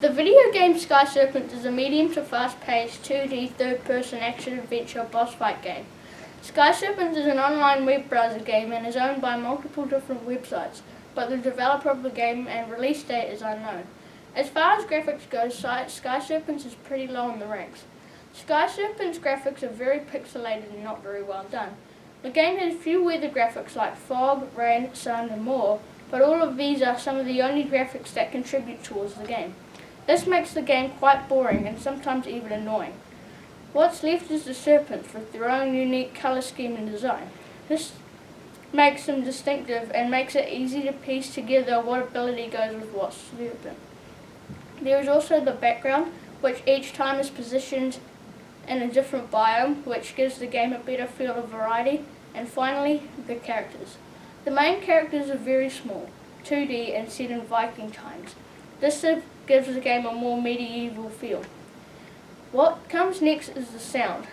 The video game Sky Serpents is a medium to fast-paced 2D third-person action-adventure boss fight game. Sky Serpents is an online web browser game and is owned by multiple different websites, but the developer of the game and release date is unknown. As far as graphics go, Sky Serpents is pretty low in the ranks. Sky Serpents' graphics are very pixelated and not very well done. The game has few weather graphics like fog, rain, sun and more, but all of these are some of the only graphics that contribute towards the game. This makes the game quite boring and sometimes even annoying. What's left is the Serpents with their own unique colour scheme and design. This makes them distinctive and makes it easy to piece together what ability goes with what Serpent. There is also the background, which each time is positioned in a different biome, which gives the game a better feel of variety. And finally, the characters. The main characters are very small, 2D and set in Viking times. This gives the game a more medieval feel. What comes next is the sound.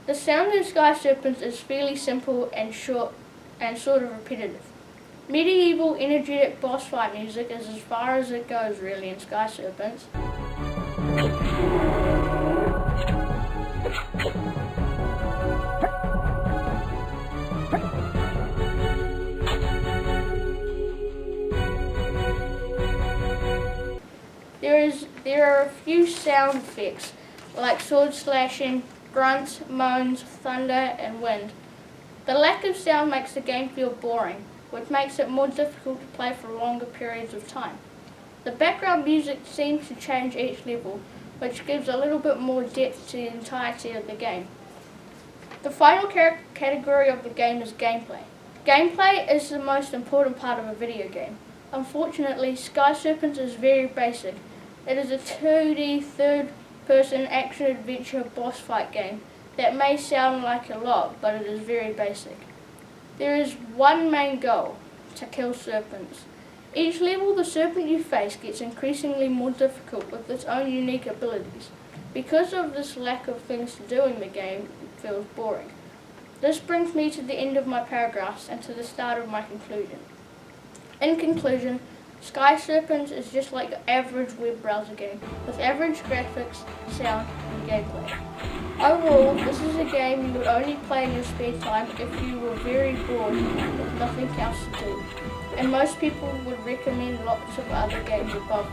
The sound in Sky Serpents is fairly simple and short and sort of repetitive. Medieval, energetic boss fight music is as far as it goes really in Sky Serpents. There are a few sound effects, like sword slashing, grunts, moans, thunder, and wind. The lack of sound makes the game feel boring, which makes it more difficult to play for longer periods of time. The background music seems to change each level, which gives a little bit more depth to the entirety of the game. The final category of the game is gameplay. Gameplay is the most important part of a video game. Unfortunately, Sky Serpents is very basic. It is a 2D third-person action-adventure boss fight game that may sound like a lot, but it is very basic. There is one main goal: to kill serpents. Each level the serpent you face gets increasingly more difficult with its own unique abilities. Because of this lack of things to do in the game, it feels boring. This brings me to the end of my paragraphs and to the start of my conclusion. In conclusion, Sky Serpents is just like an average web browser game, with average graphics, sound, and gameplay. Overall, this is a game you would only play in your spare time if you were very bored with nothing else to do, and most people would recommend lots of other games above.